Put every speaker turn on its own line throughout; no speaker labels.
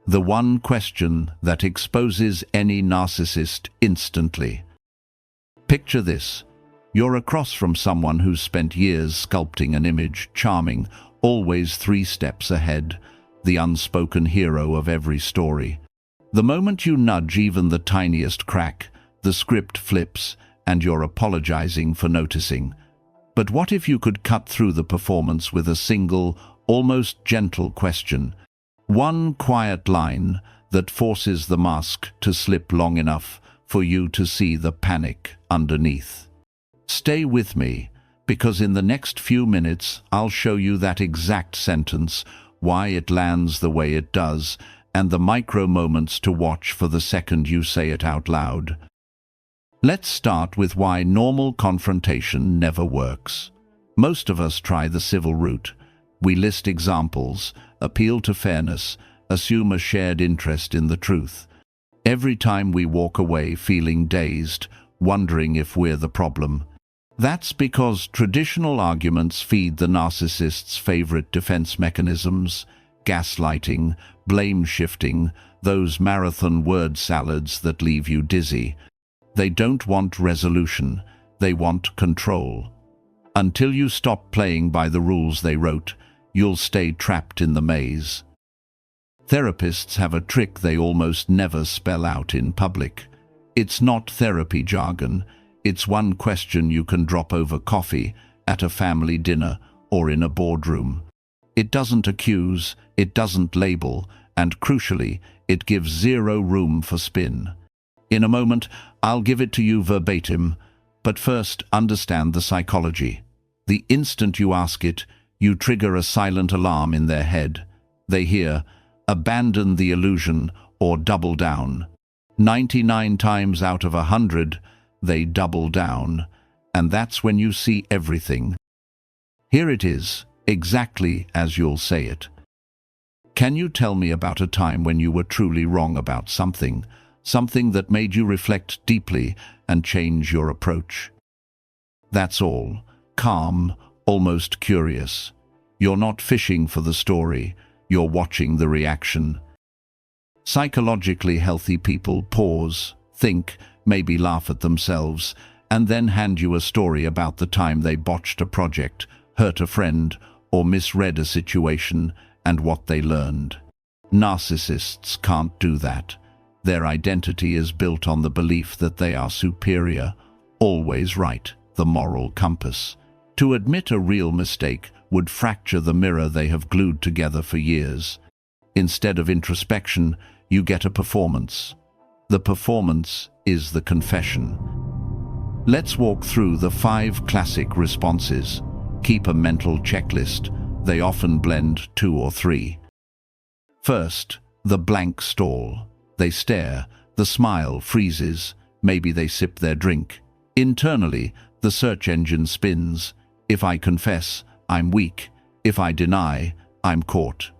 The one question that exposes any narcissist instantly. Picture this. You're across from someone who's spent years sculpting an image, charming, always 3 steps ahead, the unspoken hero of every story. The moment you nudge even the tiniest crack, the script flips, and you're apologizing for noticing. But what if you could cut through the performance with a single, almost gentle question? One quiet line that forces the mask to slip long enough for you to see the panic underneath. Stay with me, because in the next few minutes I'll show you that exact sentence, why it lands the way it does, and the micro moments to watch for the second you say it out loud. Let's start with why normal confrontation never works. Most of us try the civil route. We list examples, appeal to fairness, assume a shared interest in the truth. Every time we walk away feeling dazed, wondering if we're the problem. That's because traditional arguments feed the narcissist's favorite defense mechanisms: gaslighting, blame shifting, those marathon word salads that leave you dizzy. They don't want resolution, they want control. Until you stop playing by the rules they wrote, you'll stay trapped in the maze. Therapists have a trick they almost never spell out in public. It's not therapy jargon, it's one question you can drop over coffee, at a family dinner, or in a boardroom. It doesn't accuse, it doesn't label, and crucially, it gives zero room for spin. In a moment, I'll give it to you verbatim, but first understand the psychology. The instant you ask it, you trigger a silent alarm in their head. They hear, abandon the illusion or double down. 99 times out of 100, they double down, and that's when you see everything. Here it is, exactly as you'll say it. Can you tell me about a time when you were truly wrong about something that made you reflect deeply and change your approach? That's all. Calm, almost curious. You're not fishing for the story, you're watching the reaction. Psychologically healthy people pause, think, maybe laugh at themselves, and then hand you a story about the time they botched a project, hurt a friend, or misread a situation, and what they learned. Narcissists can't do that. Their identity is built on the belief that they are superior, always right, the moral compass. To admit a real mistake would fracture the mirror they have glued together for years. Instead of introspection, you get a performance. The performance is the confession. Let's walk through the 5 classic responses. Keep a mental checklist. They often blend 2 or 3. First, the blank stall. They stare, the smile freezes, maybe they sip their drink. Internally, the search engine spins. If I confess, I'm weak. If I deny, I'm caught.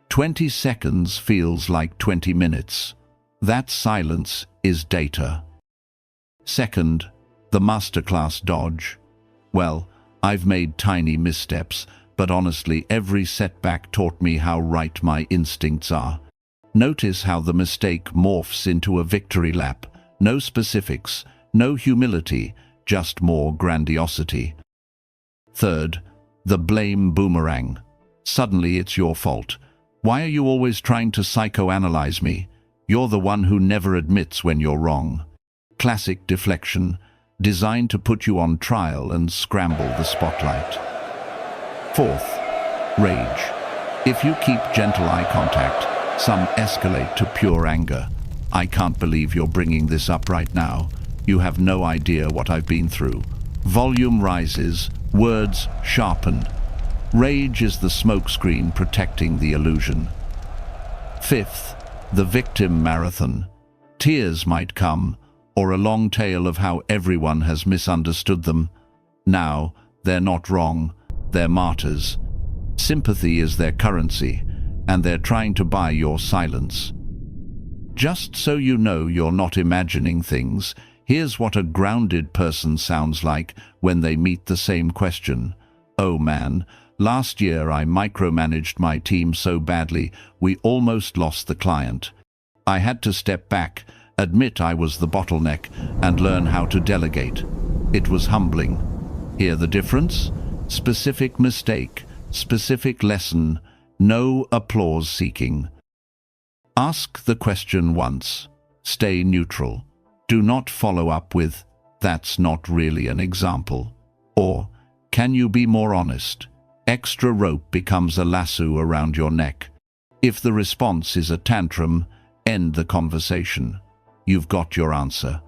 20 seconds feels like 20 minutes. That silence is data. Second, the masterclass dodge. Well, I've made tiny missteps, but honestly, every setback taught me how right my instincts are. Notice how the mistake morphs into a victory lap. No specifics, no humility, just more grandiosity. Third, the blame boomerang. Suddenly it's your fault. Why are you always trying to psychoanalyze me? You're the one who never admits when you're wrong. Classic deflection, designed to put you on trial and scramble the spotlight. Fourth, rage. If you keep gentle eye contact, some escalate to pure anger. I can't believe you're bringing this up right now. You have no idea what I've been through. Volume rises, words sharpen. Rage is the smokescreen protecting the illusion. Fifth, the victim marathon. Tears might come, or a long tale of how everyone has misunderstood them. Now, they're not wrong, they're martyrs. Sympathy is their currency, and they're trying to buy your silence. Just so you know you're not imagining things, here's what a grounded person sounds like when they meet the same question. Oh man, Last year I micromanaged my team so badly we almost lost the client. I had to step back, admit I was the bottleneck, and learn how to delegate. It was humbling. Hear the difference? Specific mistake, specific lesson, no applause seeking. Ask the question once. Stay neutral. Do not follow up with, "That's not really an example," or, "Can you be more honest?" Extra rope becomes a lasso around your neck. If the response is a tantrum, end the conversation. You've got your answer.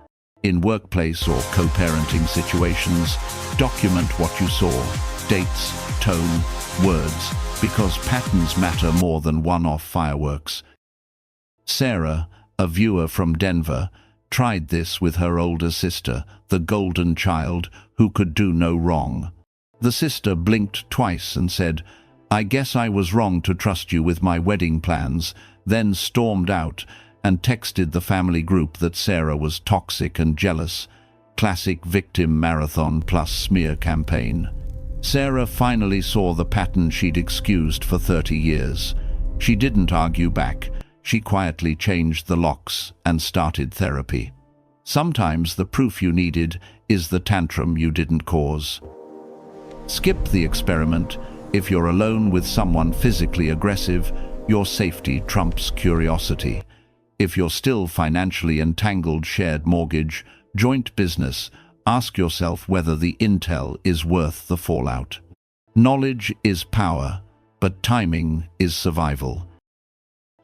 In workplace or co-parenting situations, document what you saw, dates, tone, words, because patterns matter more than one-off fireworks. Sarah, a viewer from Denver, tried this with her older sister, the golden child, who could do no wrong. The sister blinked twice and said, "I guess I was wrong to trust you with my wedding plans," then stormed out and texted the family group that Sarah was toxic and jealous. Classic victim marathon plus smear campaign. Sarah finally saw the pattern she'd excused for 30 years. She didn't argue back. She quietly changed the locks and started therapy. Sometimes the proof you needed is the tantrum you didn't cause. Skip the experiment. If you're alone with someone physically aggressive, your safety trumps curiosity. If you're still financially entangled, shared mortgage, joint business, ask yourself whether the intel is worth the fallout. Knowledge is power, but timing is survival.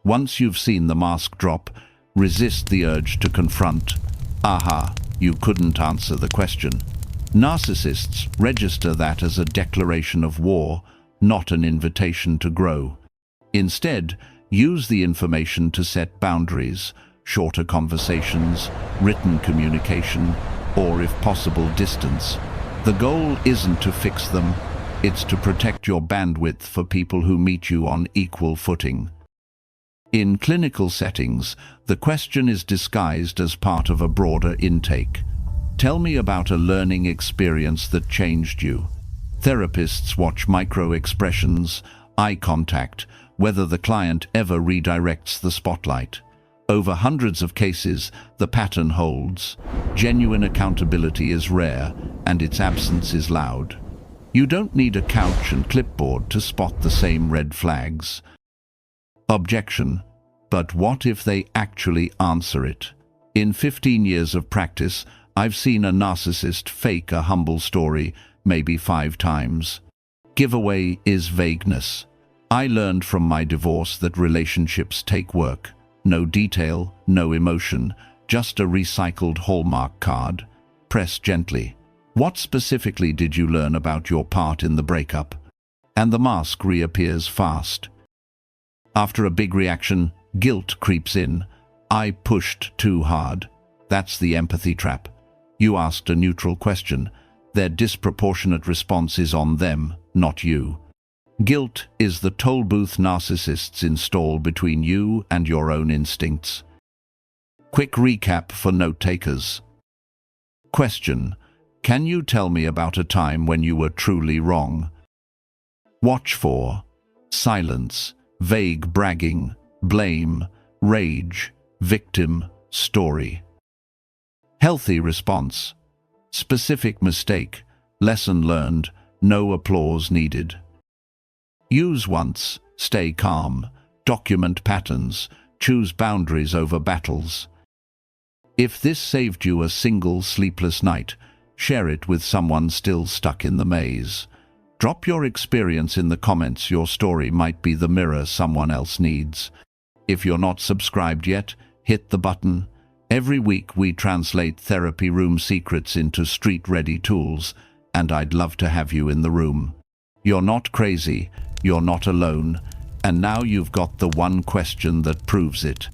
Once you've seen the mask drop, resist the urge to confront. Aha, you couldn't answer the question. Narcissists register that as a declaration of war, not an invitation to grow. Instead, use the information to set boundaries, shorter conversations, written communication, or if possible distance. The goal isn't to fix them, it's to protect your bandwidth for people who meet you on equal footing. In clinical settings, the question is disguised as part of a broader intake. Tell me about a learning experience that changed you. Therapists watch micro-expressions, eye contact, whether the client ever redirects the spotlight. Over hundreds of cases, the pattern holds. Genuine accountability is rare, and its absence is loud. You don't need a couch and clipboard to spot the same red flags. Objection. But what if they actually answer it? In 15 years of practice, I've seen a narcissist fake a humble story maybe 5 times. Giveaway is vagueness. I learned from my divorce that relationships take work. No detail, no emotion, just a recycled Hallmark card. Press gently. What specifically did you learn about your part in the breakup? And the mask reappears fast. After a big reaction, guilt creeps in. I pushed too hard. That's the empathy trap. You asked a neutral question. Their disproportionate response is on them, not you. Guilt is the toll booth narcissists install between you and your own instincts. Quick recap for note-takers. Question: can you tell me about a time when you were truly wrong? Watch for silence, vague bragging, blame, rage, victim, story. Healthy response: specific mistake, lesson learned, no applause needed. Use once, stay calm, document patterns, choose boundaries over battles. If this saved you a single sleepless night, share it with someone still stuck in the maze. Drop your experience in the comments. Your story might be the mirror someone else needs. If you're not subscribed yet, hit the button. Every week we translate therapy room secrets into street-ready tools, and I'd love to have you in the room. You're not crazy, you're not alone, and now you've got the one question that proves it.